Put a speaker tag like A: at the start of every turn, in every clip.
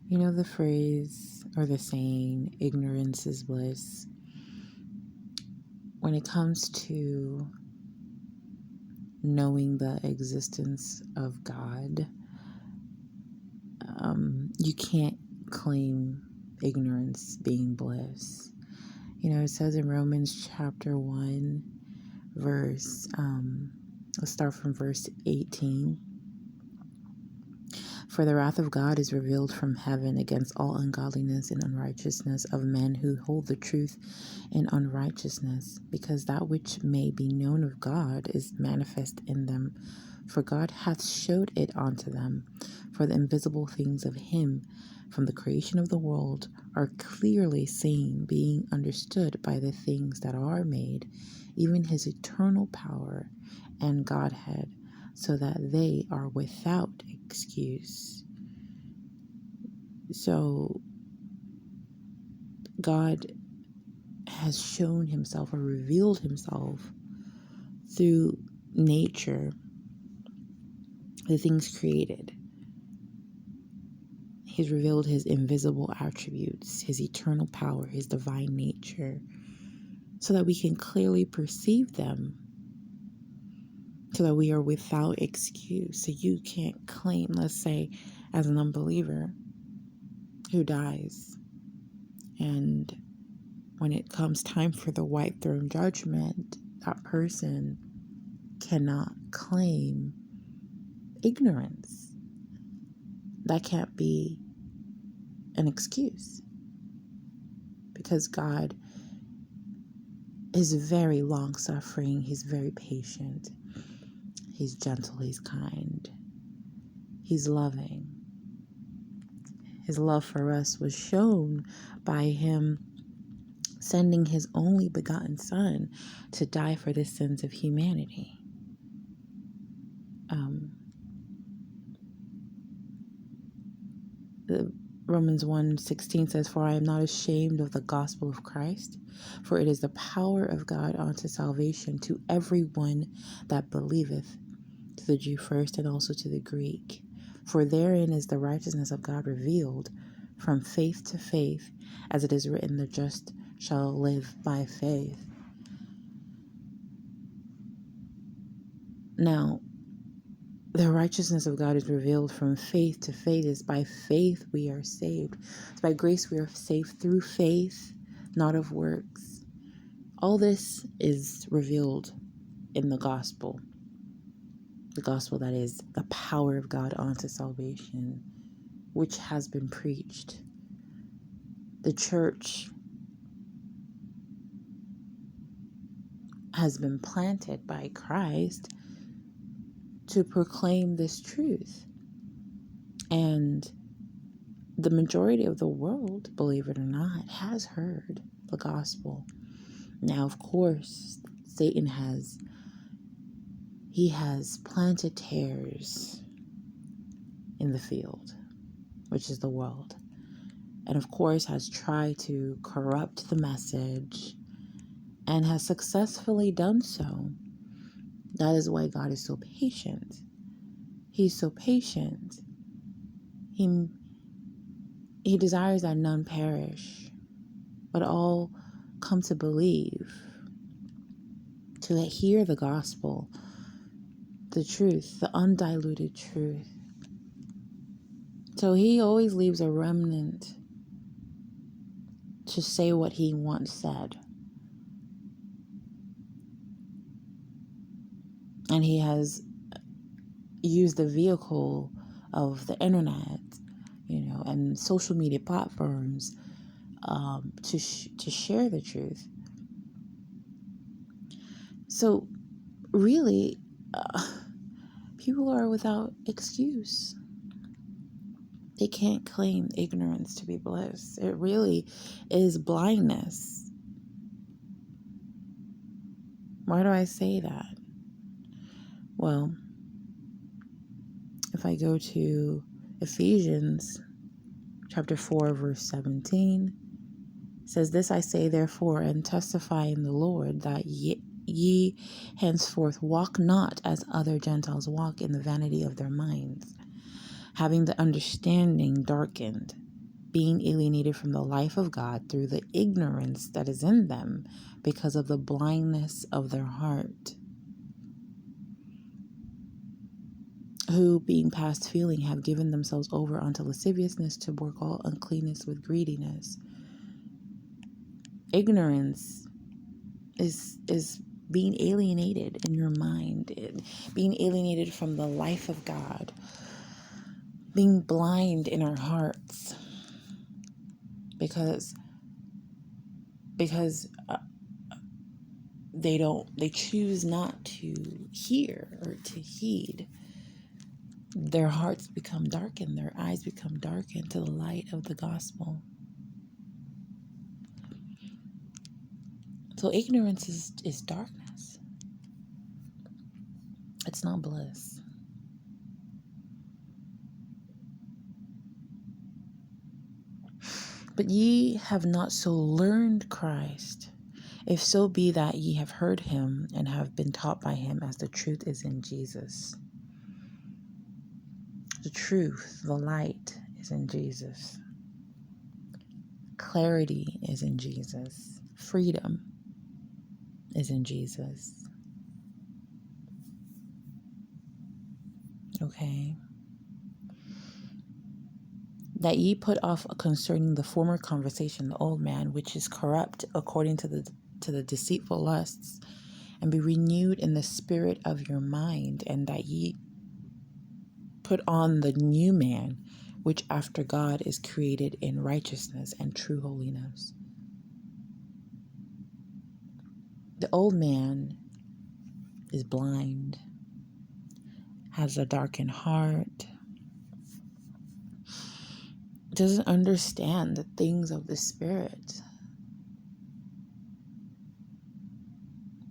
A: You know the phrase or the saying, ignorance is bliss. When it comes to knowing the existence of God, you can't claim ignorance being bliss. You know, it says in Romans chapter 1, let's start from verse 18. For the wrath of God is revealed from heaven against all ungodliness and unrighteousness of men who hold the truth in unrighteousness, because that which may be known of God is manifest in them. For God hath showed it unto them. For the invisible things of him from the creation of the world are clearly seen, being understood by the things that are made, even his eternal power and Godhead, so that they are without excuse. So God has shown himself or revealed himself through nature, the things created. He's revealed his invisible attributes, his eternal power, his divine nature, so that we can clearly perceive them, so that we are without excuse. So you can't claim, let's say, as an unbeliever who dies, and when it comes time for the white throne judgment, that person cannot claim ignorance. That can't be an excuse, because God is very long-suffering. He's very patient. He's gentle. He's kind. He's loving. His love for us was shown by him sending his only begotten Son to die for the sins of humanity. Romans 1:16 says, For I am not ashamed of the gospel of Christ, for it is the power of God unto salvation to everyone that believeth, to the Jew first and also to the Greek. For therein is the righteousness of God revealed from faith to faith, as it is written, the just shall live by faith. Now, the righteousness of God is revealed from faith to faith. Is by faith we are saved. It's by grace we are saved through faith, not of works. All this is revealed in the gospel. The gospel that is the power of God unto salvation, which has been preached. The church has been planted by Christ to proclaim this truth. And the majority of the world, believe it or not, has heard the gospel. Now, of course, Satan has planted tares in the field, which is the world. And of course has tried to corrupt the message and has successfully done so. That is why God is so patient. He's so patient. He desires that none perish, but all come to believe, to hear the gospel, the truth, the undiluted truth. So he always leaves a remnant to say what he once said. And he has used the vehicle of the internet, and social media platforms to share the truth. So really, people are without excuse. They can't claim ignorance to be bliss. It really is blindness. Why do I say that? Well, if I go to Ephesians chapter 4, verse 17, it says, This I say therefore, and testify in the Lord, that ye henceforth walk not as other Gentiles walk, in the vanity of their minds, having the understanding darkened, being alienated from the life of God through the ignorance that is in them because of the blindness of their heart, who, being past feeling, have given themselves over unto lasciviousness to work all uncleanness with greediness. Ignorance is being alienated in your mind, being alienated from the life of God, being blind in our hearts because they choose not to hear or to heed. Their hearts become darkened, their eyes become darkened to the light of the gospel. So ignorance is darkness. It's not bliss. But ye have not so learned Christ, if so be that ye have heard him and have been taught by him, as the truth is in Jesus. The truth, the light, is in Jesus. Clarity is in Jesus. Freedom is in Jesus. Okay? That ye put off concerning the former conversation the old man, which is corrupt according to the deceitful lusts, and be renewed in the spirit of your mind, and that ye put on the new man, which after God is created in righteousness and true holiness. The old man is blind, has a darkened heart, doesn't understand the things of the Spirit.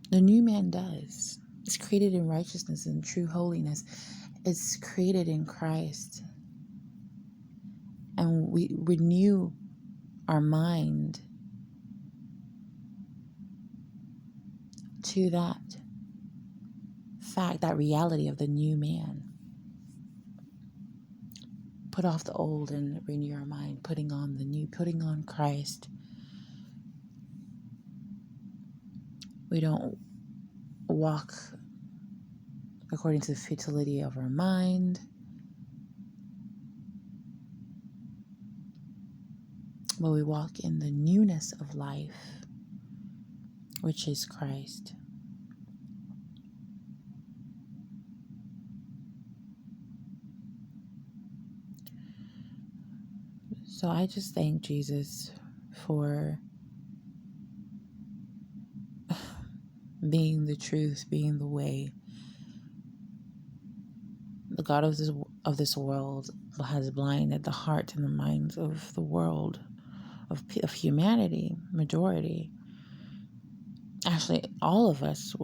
A: The new man does. It's created in righteousness and true holiness. It's created in Christ. And we renew our mind to that fact, that reality of the new man. Put off the old and renew our mind, putting on the new, putting on Christ. We don't walk according to the futility of our mind, but we walk in the newness of life, which is Christ. So I just thank Jesus for being the truth, being the way. The God of this world has blinded the heart and the minds of the world, of humanity, majority. Actually, all of us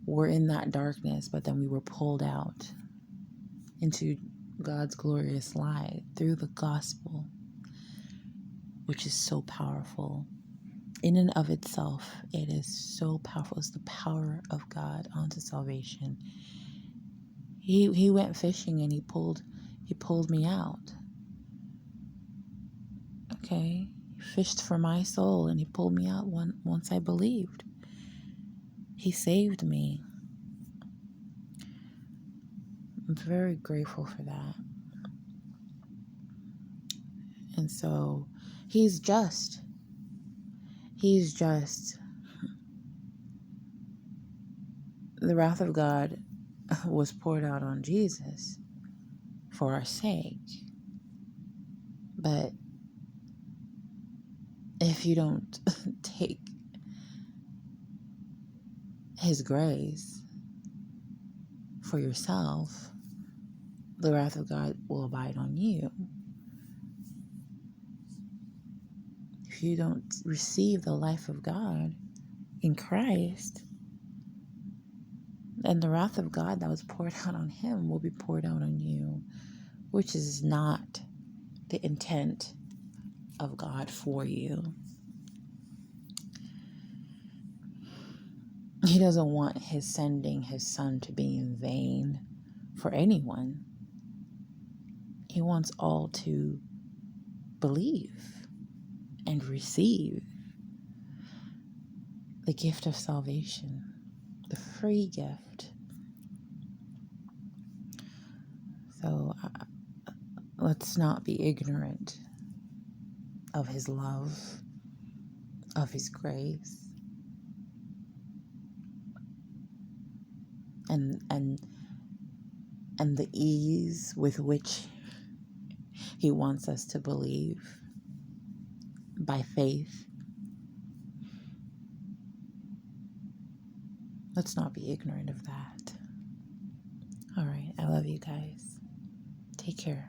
A: were in that darkness, but then we were pulled out into God's glorious light through the gospel, which is so powerful. In and of itself, it is so powerful. It's the power of God unto salvation. He went fishing and he pulled me out. Okay? He fished for my soul and he pulled me out once I believed. He saved me. I'm very grateful for that. And so he's just. He's just. The wrath of God was poured out on Jesus for our sake. But if you don't take his grace for yourself, the wrath of God will abide on you. If you don't receive the life of God in Christ, then the wrath of God that was poured out on him will be poured out on you, which is not the intent of God for you. He doesn't want his sending his son to be in vain for anyone. He wants all to believe and receive the gift of salvation, the free gift. So let's not be ignorant of his love, of his grace, and the ease with which he wants us to believe by faith. Let's not be ignorant of that. All right. I love you guys. Take care.